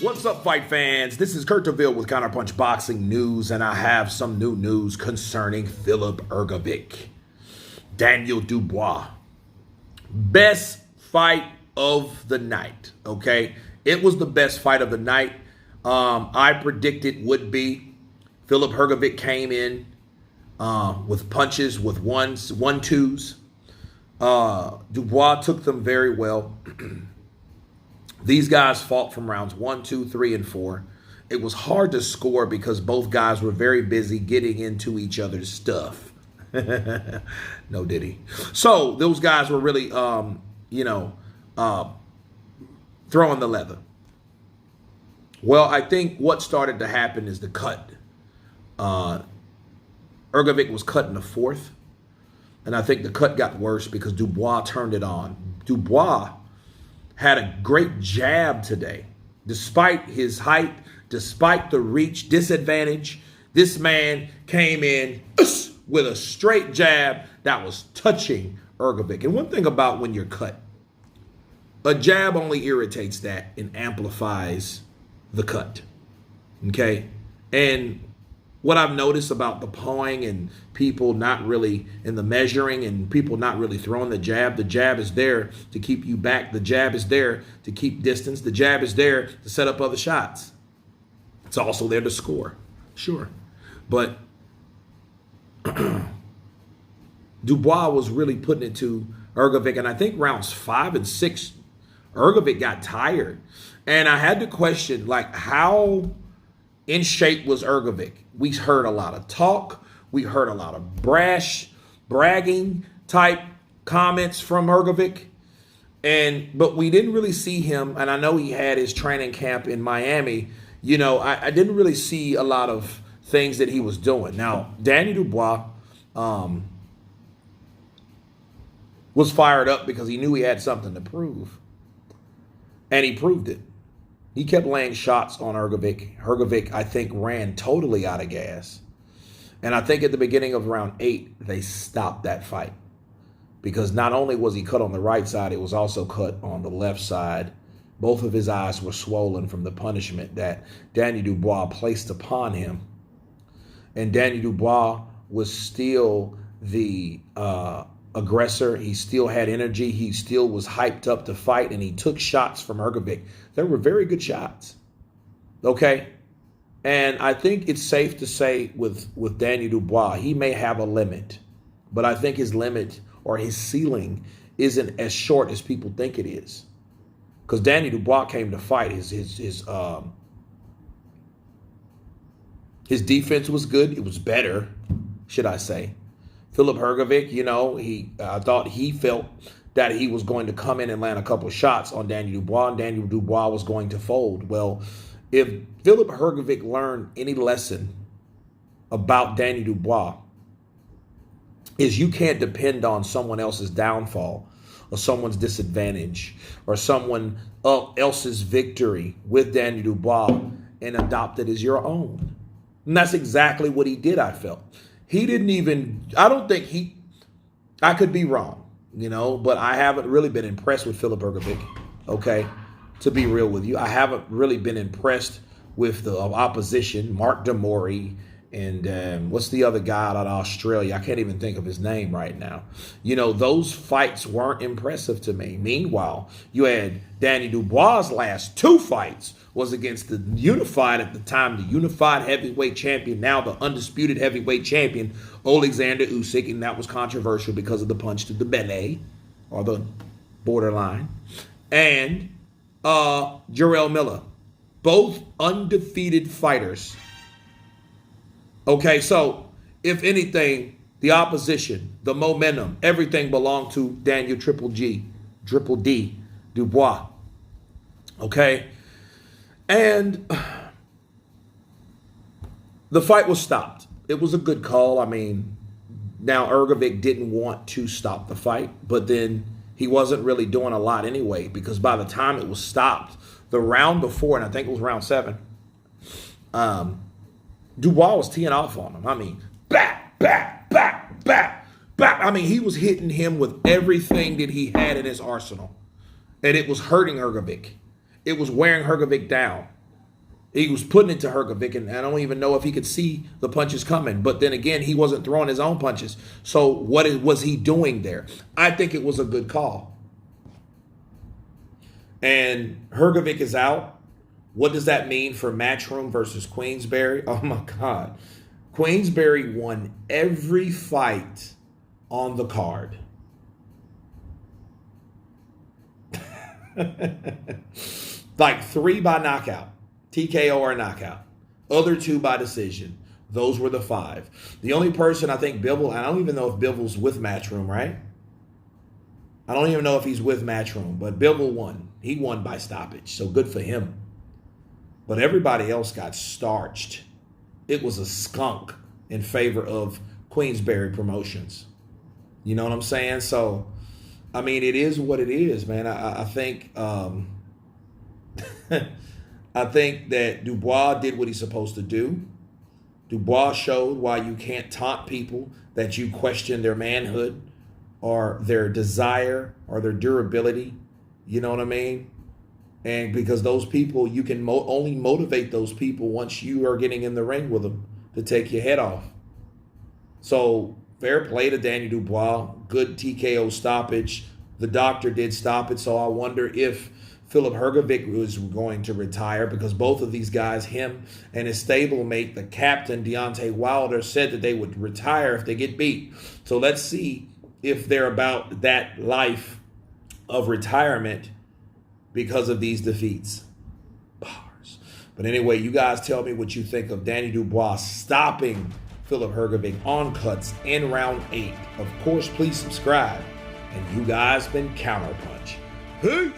What's up, fight fans? This is Kurt DeVille with Counterpunch Boxing News, and I have some new news concerning Filip Hrgovic. Daniel Dubois. Best fight of the night, okay? It was the best fight of the night. I predicted would be. Filip Hrgovic came in with punches, with one-twos. Dubois took them very well. These guys fought from rounds 1, 2, 3, and 4. It was hard to score because both guys were very busy getting into each other's stuff. No diddy. So those guys were really, throwing the leather. Well, I think what started to happen is the cut. Hrgovic was cut in the fourth. And I think the cut got worse because Dubois turned it on. Dubois had a great jab today. Despite his height, despite the reach disadvantage, this man came in with a straight jab that was touching Hrgovic. And one thing about when you're cut, a jab only irritates that and amplifies the cut. Okay? And what I've noticed about the pawing and people not really in the measuring and people not really throwing the jab is there to keep you back. The jab is there to keep distance. The jab is there to set up other shots. It's also there to score, sure. But Dubois was really putting it to Hrgovic, and I think rounds 5 and 6, Hrgovic got tired. And I had to question, like, how in shape was Hrgovic? We heard a lot of talk. We heard a lot of bragging type comments from Hrgovic. But we didn't really see him. And I know he had his training camp in Miami. You know, I didn't really see a lot of things that he was doing. Now, Daniel Dubois was fired up because he knew he had something to prove. And he proved it. He kept laying shots on Hrgovic. Hrgovic, I think, ran totally out of gas. And I think at the beginning of round 8, they stopped that fight. Because not only was he cut on the right side, it was also cut on the left side. Both of his eyes were swollen from the punishment that Daniel Dubois placed upon him. And Daniel Dubois was still the aggressor. He still had energy. He still was hyped up to fight, and he took shots from Hrgovic. They were very good shots. Okay? And I think it's safe to say with Daniel Dubois, he may have a limit, but I think his limit or his ceiling isn't as short as people think it is. Because Daniel Dubois came to fight. His defense was good. It was better, should I say. Filip Hrgovic, I thought he felt that he was going to come in and land a couple of shots on Daniel Dubois, and Daniel Dubois was going to fold. Well, if Filip Hrgovic learned any lesson about Daniel Dubois, is you can't depend on someone else's downfall or someone's disadvantage or someone else's victory with Daniel Dubois and adopt it as your own. And that's exactly what he did, I felt. He didn't even, I could be wrong, but I haven't really been impressed with Filip Hrgovic, okay, to be real with you. I haven't really been impressed with the opposition, Mark Demori, and what's the other guy out of Australia? I can't even think of his name right now. Those fights weren't impressive to me. Meanwhile, you had Daniel Dubois' last 2 fights was against the unified heavyweight champion, now the undisputed heavyweight champion, Alexander Usyk, and that was controversial because of the punch to the belly, or the borderline, and Jarrell Miller, both undefeated fighters. Okay, so if anything, the opposition, the momentum, everything belonged to Daniel Triple D Dubois. Okay? And the fight was stopped. It was a good call. I mean, now Hrgovic didn't want to stop the fight, but then he wasn't really doing a lot anyway, because by the time it was stopped, the round before, and I think it was round 7, Dubois was teeing off on him. I mean, back. I mean, he was hitting him with everything that he had in his arsenal. And it was hurting Hrgovic. It was wearing Hrgovic down. He was putting it to Hrgovic, and I don't even know if he could see the punches coming. But then again, he wasn't throwing his own punches. So what was he doing there? I think it was a good call. And Hrgovic is out. What does that mean for Matchroom versus Queensberry? Oh, my God. Queensberry won every fight on the card. Like 3 by knockout. TKO or knockout. Other 2 by decision. Those were the 5. The only person I think Bivol, I don't even know if Bivol's with Matchroom, right? I don't even know if he's with Matchroom, but Bivol won. He won by stoppage, so good for him. But everybody else got starched. It was a skunk in favor of Queensberry Promotions. You know what I'm saying? So, I mean, it is what it is, man. I think I think that Dubois did what he's supposed to do. Dubois showed why you can't taunt people that you question their manhood or their desire or their durability. You know what I mean? And because those people, you can only motivate those people once you are getting in the ring with them to take your head off. So fair play to Daniel Dubois. Good TKO stoppage. The doctor did stop it. So I wonder if Filip Hrgovic was going to retire, because both of these guys, him and his stablemate, the captain, Deontay Wilder, said that they would retire if they get beat. So let's see if they're about that life of retirement because of these defeats. Bars. But anyway, you guys tell me what you think of Danny Dubois stopping Filip Hrgovic on cuts in round 8. Of course, please subscribe. And you guys been Counterpunch. Peace.